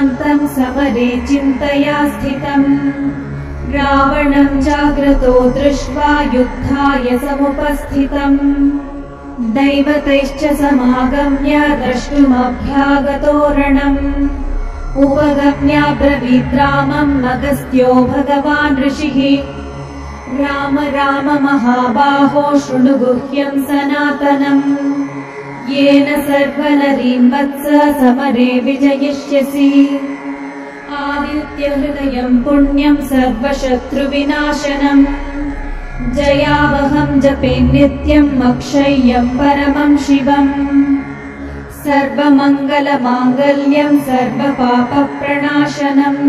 रश्मिमन्तं समरे चिन्तया स्थितम् रावणं जाग्रतो दृष्ट्वा युद्धाय समुपस्थितम् दैवतैश्च समागम्य द्रष्टुमभ्यागतो रणम् उपगम्याब्रवीत् रामम् अगस्त्यो भगवान् ऋषिः राम राम महाबाहो शृणु गुह्यं सनातनम् येन सर्वनरीं वत्स समरे विजयिष्यसि आदित्यहृदयं पुण्यं सर्वशत्रुविनाशनम् जयावहं जपे नित्यम् अक्षय्यं परमं शिवम् सर्वमङ्गलमाङ्गल्यं सर्वपापप्रणाशनम्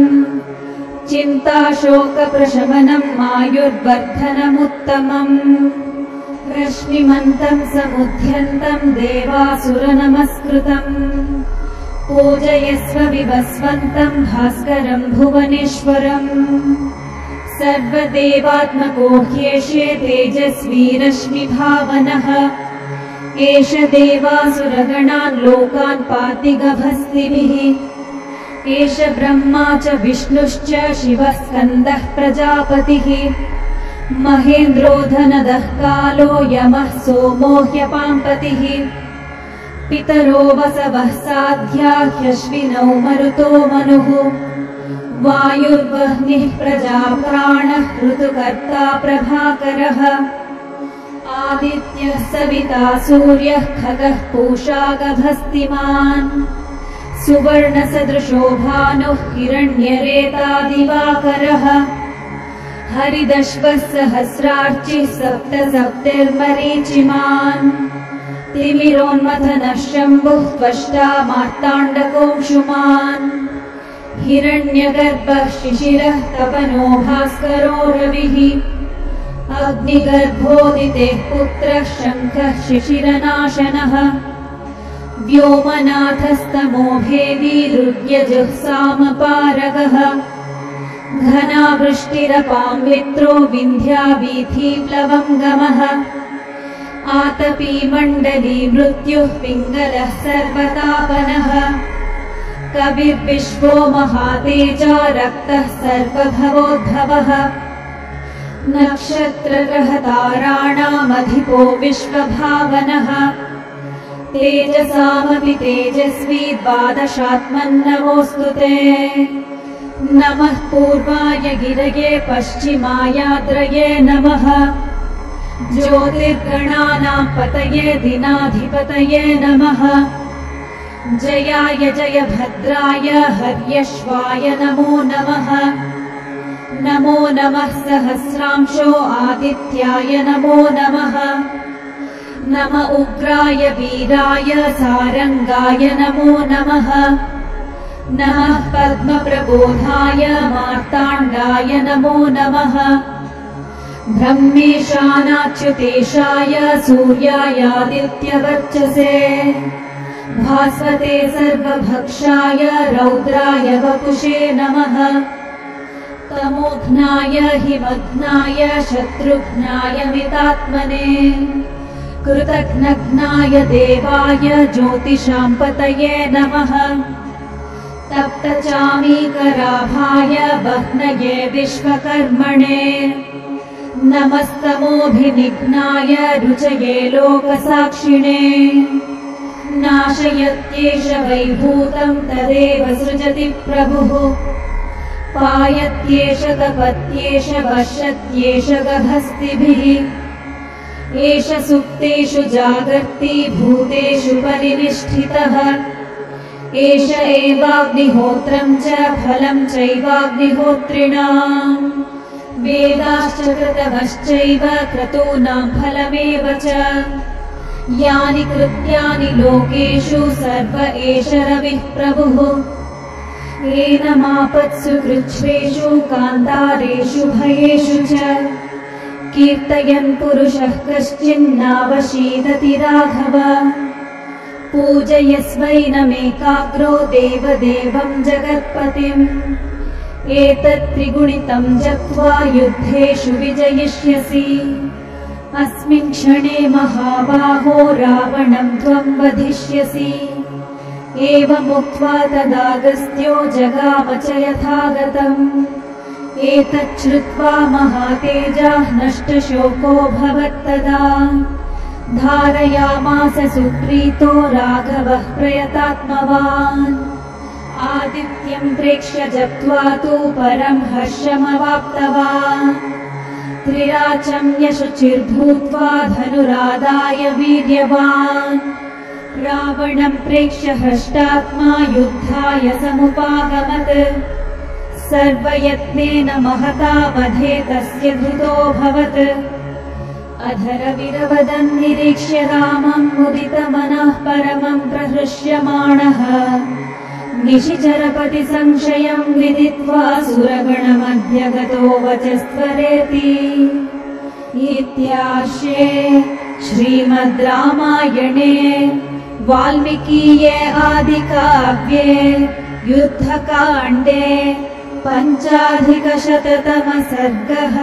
चिन्ताशोकप्रशमनम् आयुर्वर्धनमुत्तमम् रश्मिमन्तं समुद्यन्तं देवासुरनमस्कृतम् पूजयस्व विवस्वन्तं भास्करं भुवनेश्वरम् सर्वदेवात्मको ह्येषे तेजस्वी रश्मिभावनः एष देवासुरगणान् लोकान् पाति गभस्तिभिः एष ब्रह्मा च विष्णुश्च शिवः स्कन्दः प्रजापतिः महेन्द्रो धनदः कालो यमः सोमो ह्यपाम्पतिः पितरो वसवः साध्या ह्यश्विनौ मरुतो मनुः वायुर्वह्निः प्रजाप्राणः ऋतुकर्ता प्रभाकरः आदित्यः सविता सूर्यः खगः पूषा गभस्तिमान् सुवर्णसदृशो भानुः हिरण्यरेता दिवाकरः हरिदश्वः सहस्रार्चिः सप्त सप्तिर्मरीचिमान् तिमिरोन्मथनः शम्भुः त्वष्टा मार्ताण्डकोऽंशुमान् हिरण्यगर्भः शिशिरः तपनो भास्करो रविः अग्निगर्भोदितेः पुत्रः शङ्खः शिशिरनाशनः व्योमनाथस्तमो भेदी रुद्यजुः सामपारगः घनावृष्टिरपां वित्रो विन्ध्यावीथीप्लवङ्गमः आतपी मण्डली मृत्युः पिङ्गलः सर्वतापनः कविर्विश्वो महातेजो रक्तः सर्वभवोद्भवः नक्षत्रग्रहताराणामधिपो विश्वभावनः तेजसामपि तेजस्वी द्वादशात्मन्नमोऽस्तु ते नमः पूर्वाय गिरये पश्चिमायाद्रये नमः ज्योतिर्गणानां पतये दिनाधिपतये नमः जयाय जय भद्राय हर्यश्वाय नमो नमः नमो नमः सहस्रांशो आदित्याय नमो नमः नम उग्राय वीराय सारंगाय नमो नमः नमः पद्मप्रबोधाय मार्ताण्डाय नमो नमः ब्रह्मेशानाच्युतेशाय सूर्यायादित्यवर्चसे भास्वते सर्वभक्षाय रौद्राय वपुषे नमः तमोघ्नाय हिमघ्नाय शत्रुघ्नाय मितात्मने कृतघ्नघ्नाय देवाय ज्योतिषां पतये नमः तप्तचामीकराभाय वह्नये विश्वकर्मणे नमस्तमोभिनिघ्नाय रुचये लोकसाक्षिणे नाशयत्येष वैभूतं तदेव सृजति प्रभुः पायत्येष तपत्येष वश्यत्येष गभस्तिभिः एष सुप्तेषु जागर्ति भूतेषु परिनिष्ठितः एष एवाग्निहोत्रं च फलं चैवाग्निहोत्रिणाम् वेदाश्च कृतवश्चैव क्रतूनां फलमेव च यानि कृत्यानि लोकेषु सर्व एष रविः प्रभुः एनमापत्सु कृच्छ्रेषु कान्तारेषु भयेषु च कीर्तयन् पुरुषः कश्चिन्नावशीदति राघव पूजयस्वैनमेकाग्रो देवदेवं जगत्पतिम् एतत् त्रिगुणितं जप्त्वा युद्धेषु विजयिष्यसि अस्मिन् क्षणे महाबाहो रावणं त्वं वधिष्यसि एवमुक्त्वा तदागस्त्यो जगाम च यथागतम्। एतच्छ्रुत्वा महातेजः नष्टशोकोऽभवत्तदा। धारयामास सुप्रीतो राघवः प्रयतात्मवान्। आदित्यं प्रेक्ष्य जप्त्वा तु परं हर्षमवाप्तवान्। त्रिराचम्य शुचिर्भूत्वा धनुरादाय वीर्यवान्। रावणं प्रेक्ष्य हष्टात्मा युद्धाय समुपागमत्। सर्वयत्नेन महता वधे तस्य धृतोऽभवत्। अधरविरवदन् निरीक्ष्य रामं मुदितमनः परमं प्रहृष्यमाणः। निशिचरपति संशयं विदित्वा सुरगणमध्यगतो वचस्त्वरेति। इत्यार्षे श्रीमद् रामायणे वाल्मीकीये आदिकाव्ये युद्धकाण्डे 5,000 सर्गः।